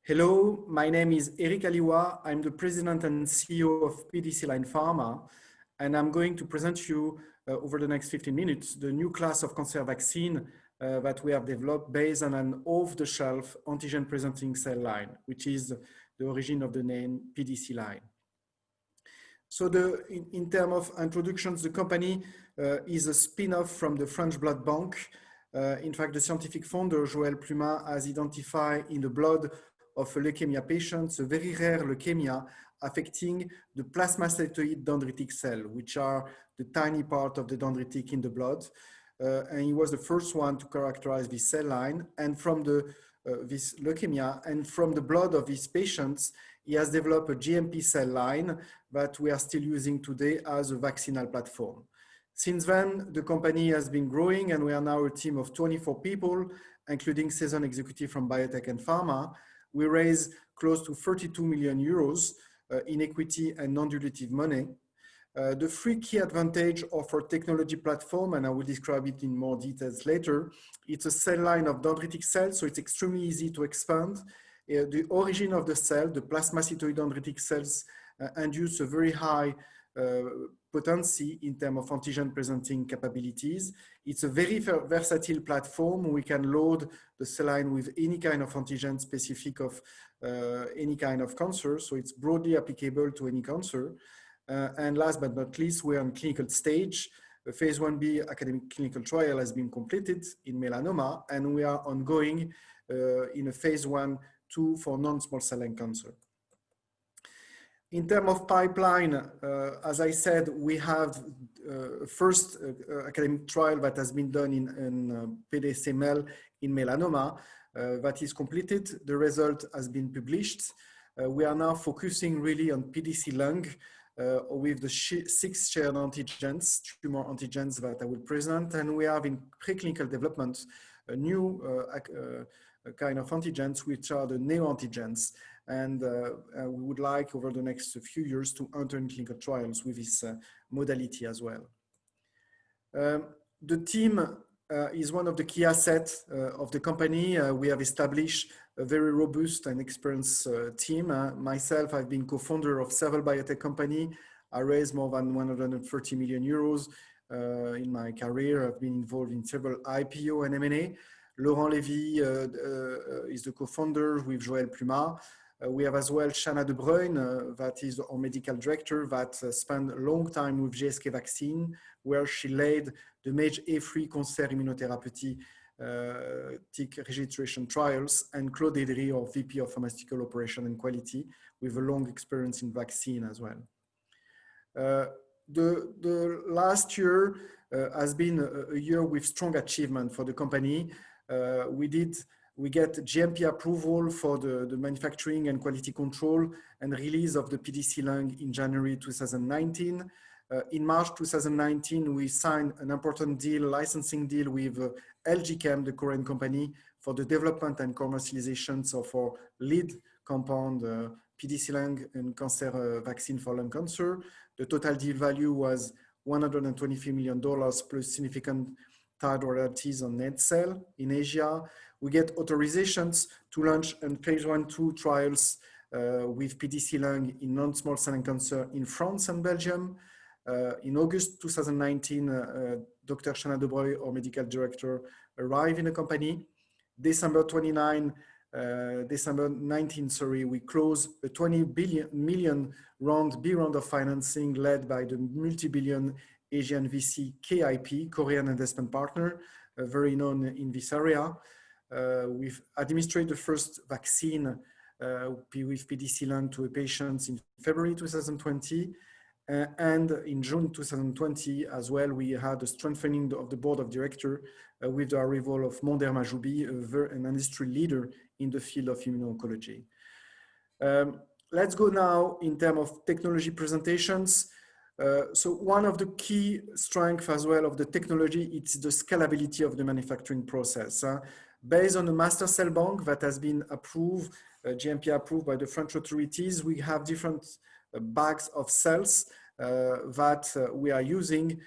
Hello, my name is Eric Aliwa. I'm the president and CEO of PDC Line Pharma, and I'm going to present you over the next 15 minutes the new class of cancer vaccine that we have developed based on an off-the-shelf antigen-presenting cell line, which is the origin of the name PDC Line. So in terms of introductions, the company is a spin-off from the French Blood Bank. In fact, the scientific founder, Joël Plumat, has identified in the blood of leukemia patients a very rare leukemia affecting the plasmacytoid dendritic cell, which are the tiny part of the dendritic in the blood. And he was the first one to characterize this cell line. And from this leukemia and from the blood of these patients, he has developed a GMP cell line that we are still using today as a vaccinal platform. Since then, the company has been growing, and we are now a team of 24 people, including seasoned executives from biotech and pharma. We raised close to 32 million euros in equity and non-dilutive money. The three key advantages of our technology platform, and I will describe it in more details later, it's a cell line of dendritic cells, so it's extremely easy to expand. The origin of the cell, the plasmacytoid dendritic cells, induce a very high potency in terms of antigen presenting capabilities. It's a very versatile platform. We can load the cell line with any kind of antigen specific of any kind of cancer. So it's broadly applicable to any cancer. And last but not least, we're on clinical stage. The phase 1b academic clinical trial has been completed in melanoma, and we are ongoing in a phase 1/2 for non-small cell lung cancer. In terms of pipeline, as I said, we have first academic trial that has been done in PDCML in melanoma that is completed. The result has been published. We are now focusing really on PDC lung with the 6 shared antigens, tumor antigens that I will present. And we have in preclinical development a new kind of antigens, which are the neoantigens. And we would like over the next few years to enter in clinical trials with this modality as well. The team is one of the key assets of the company. We have established a very robust and experienced team. Myself, I've been co-founder of several biotech companies. I raised more than 130 million euros in my career. I've been involved in several IPO and M&A. Laurent Lévy is the co-founder with Joël Plumat. We have as well Shanna De Bruyne, that is our medical director, that spent a long time with GSK Vaccine, where she led the MAGE-A3 cancer immunotherapeutic registration trials, and Claude Edry, our VP of Pharmaceutical Operation and Quality, with a long experience in vaccine as well. The last year has been a year with strong achievement for the company. We get GMP approval for the manufacturing and quality control and release of the PDC lung in January 2019. In March 2019, we signed an important deal, licensing deal with LG Chem, the Korean company, for the development and commercializations of our lead compound, PDC lung and cancer vaccine for lung cancer. The total deal value was $123 million plus significant tied royalties on net sale in Asia. We get authorizations to launch and phase 1/2 trials with PDC lung in non-small cell lung cancer in France and Belgium. In August 2019, Dr. Shanna De Bruyne, our medical director, arrived in the company. December 19, we closed a 20 million B round of financing led by the multi-billion Asian VC KIP, Korean investment partner, very known in this area. We've administered the first vaccine with PDC lung to a patient in February 2020. And in June 2020 as well, we had a strengthening of the board of directors with the arrival of Mondher Mahjoubi, an industry leader in the field of immuno-oncology. Let's go now in terms of technology presentations. So one of the key strengths as well of the technology, it's the scalability of the manufacturing process. Based on the master cell bank that has been approved, GMP approved by the French authorities, we have different bags of cells that we are using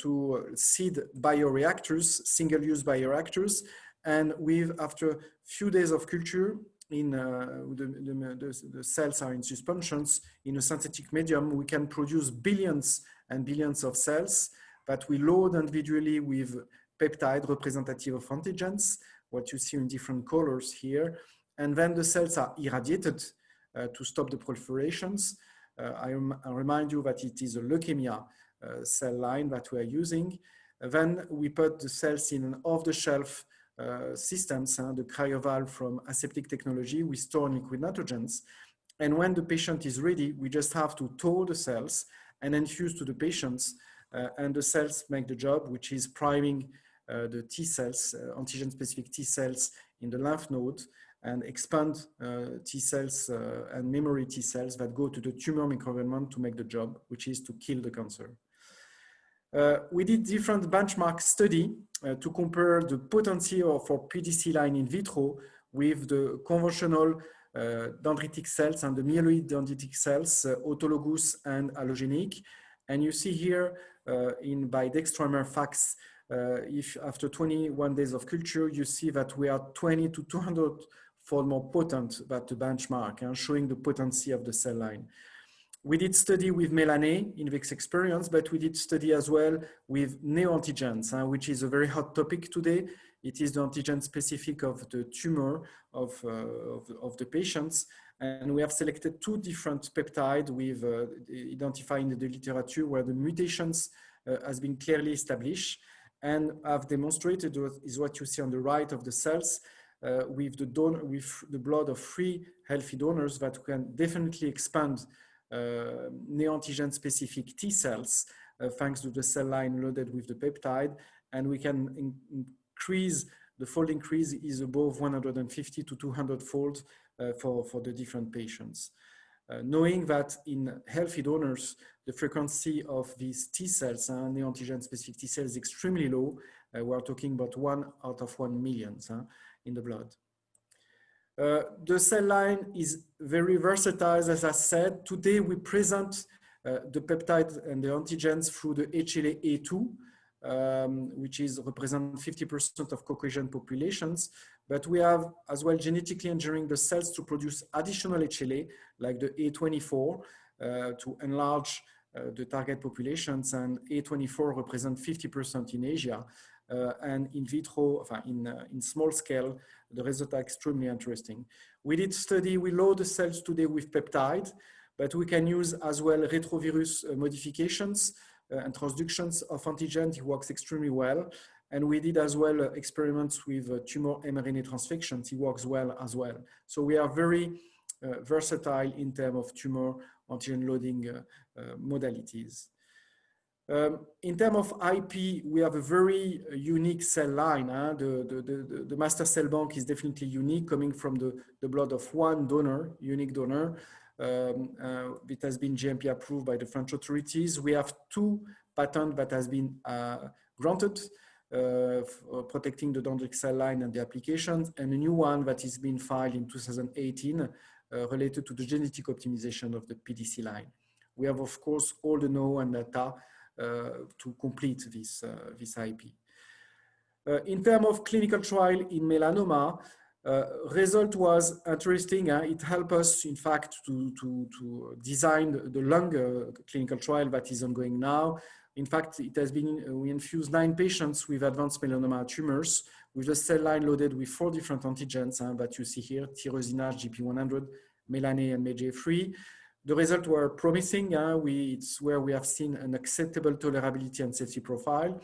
to seed bioreactors, single-use bioreactors. And after a few days of culture, the cells are in suspensions in a synthetic medium, we can produce billions and billions of cells that we load individually with peptide representative of antigens, what you see in different colors here. And then the cells are irradiated to stop the proliferations. I remind you that it is a leukemia cell line that we are using. Then we put the cells in an off-the-shelf systems, the cryovalve from aseptic technology. We store liquid nitrogens. And when the patient is ready, we just have to thaw the cells and infuse to the patients. And the cells make the job, which is priming the T cells, antigen-specific T cells in the lymph node, and expand T cells and memory T cells that go to the tumor microenvironment to make the job, which is to kill the cancer. We did different benchmark study to compare the potency for PDC line in vitro with the conventional dendritic cells and the myeloid dendritic cells, autologous and allogeneic. And you see here by dextramer FACS, if after 21 days of culture, you see that we are 20 to 200-fold more potent than the benchmark, showing the potency of the cell line. We did study with Melané in this experience, but we did study as well with neoantigens, which is a very hot topic today. It is the antigen specific of the tumor of the patients. And we have selected two different peptides with identifying in the literature where the mutations has been clearly established, and have demonstrated is what you see on the right of the cells with the blood of 3 healthy donors that can definitely expand neoantigen specific T cells thanks to the cell line loaded with the peptide, and we can increase, the fold increase is above 150 to 200 fold for the different patients. Knowing that in healthy donors, the frequency of these T cells, neoantigen specific T cells, is extremely low. We're talking about 1 out of 1 million in the blood. The cell line is very versatile, as I said. Today we present the peptide and the antigens through the HLA-A2, which is represent 50% of Caucasian populations. But we have as well genetically engineering the cells to produce additional HLA, like the A24, to enlarge the target populations, and A24 represent 50% in Asia. And in vitro, in small scale, the results are extremely interesting. We did study, we load the cells today with peptide, but we can use as well retrovirus modifications and transductions of antigen. It works extremely well. And we did as well experiments with tumor mRNA transfections. It works well as well. So we are very versatile in terms of tumor antigen loading modalities. In terms of IP, we have a very unique cell line. The master cell bank is definitely unique, coming from the blood of one donor, unique donor. It has been GMP approved by the French authorities. We have 2 patents that has been granted protecting the dendritic cell line and the applications, and a new one that is being filed in 2018 related to the genetic optimization of the PDC line. We have, of course, all the know and data to complete this IP. In terms of clinical trial in melanoma, result was interesting. It helped us, in fact, to design the lung clinical trial that is ongoing now. In fact, it has been, we infused 9 patients with advanced melanoma tumors with a cell line loaded with 4 different antigens that you see here, tyrosinase, GP100, Melané, and MAGE-A3. The results were promising. It's where we have seen an acceptable tolerability and safety profile.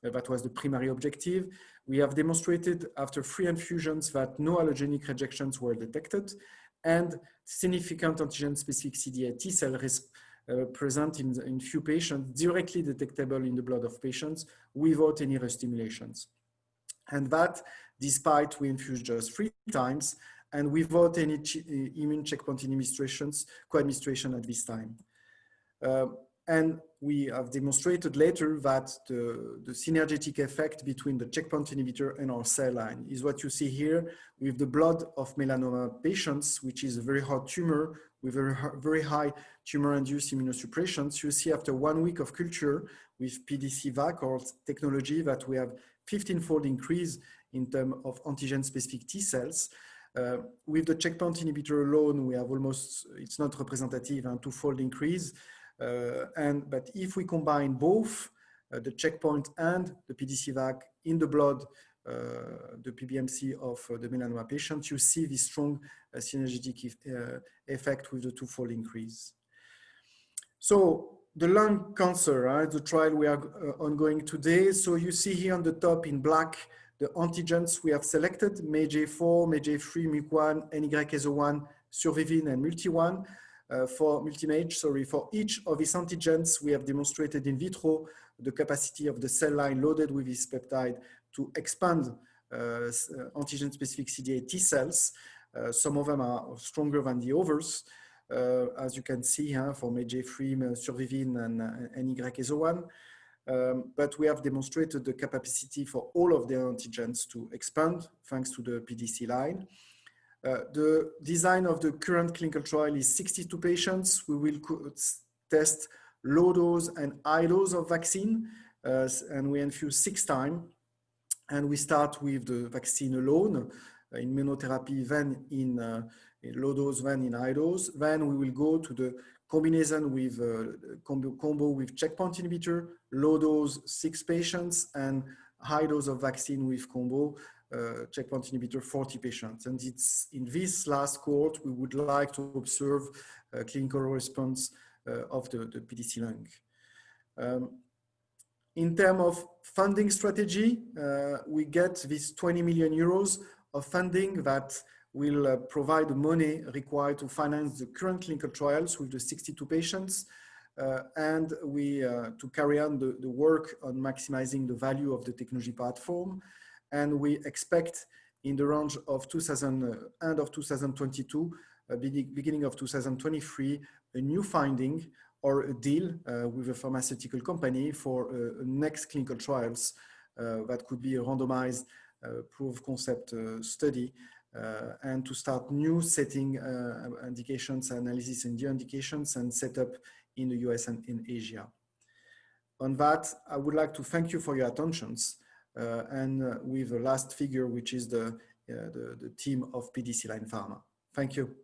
That was the primary objective. We have demonstrated after 3 infusions that no allergenic rejections were detected, and significant antigen-specific CD8 T cells present in few patients, directly detectable in the blood of patients without any restimulations. And that, despite we infused just 3 times, and without any immune checkpoint co-administration at this time. And we have demonstrated later that the synergetic effect between the checkpoint inhibitor and our cell line is what you see here with the blood of melanoma patients, which is a very hot tumor with a very high tumor-induced immunosuppression. You see after 1 week of culture with PDC-VAC or technology that we have 15-fold increase in terms of antigen-specific T cells. With the checkpoint inhibitor alone, we have almost, it's not representative, and twofold increase. But if we combine both the checkpoint and the PDC-VAC in the blood, the PBMC of the melanoma patients, you see this strong synergetic effect with the twofold increase. So the lung cancer, right, the trial we are ongoing today. So you see here on the top in black, the antigens we have selected, MAGE-A4, MAGE-A3, MUC1, NY-ESO1, Survivin, and Multi1. For multi-MAGE, sorry, for each of these antigens, we have demonstrated in vitro the capacity of the cell line loaded with this peptide to expand antigen-specific CD8 T cells. Some of them are stronger than the others, as you can see here for MAGE-A3, Survivin, and NY-ESO1. But we have demonstrated the capacity for all of the antigens to expand thanks to the PDC line. The design of the current clinical trial is 62 patients. We will test low dose and high dose of vaccine, and we infuse 6 times. And we start with the vaccine alone, immunotherapy, then in low dose, then in high dose. Then we will go to the combination with combo with checkpoint inhibitor, low dose 6 patients, and high dose of vaccine with combo checkpoint inhibitor 40 patients. And it's in this last cohort we would like to observe clinical response of the PDC lung. In terms of funding strategy, we get this 20 million euros of funding that will provide the money required to finance the current clinical trials with the 62 patients, and to carry on the work on maximizing the value of the technology platform. And we expect in the range of end of 2022, beginning of 2023, a new finding or a deal with a pharmaceutical company for next clinical trials that could be a randomized proof of concept study, and to start new setting indications, analysis and new indications, and set up in the US and in Asia. On that, I would like to thank you for your attentions, and with the last figure, which is the team of PDC Line Pharma. Thank you.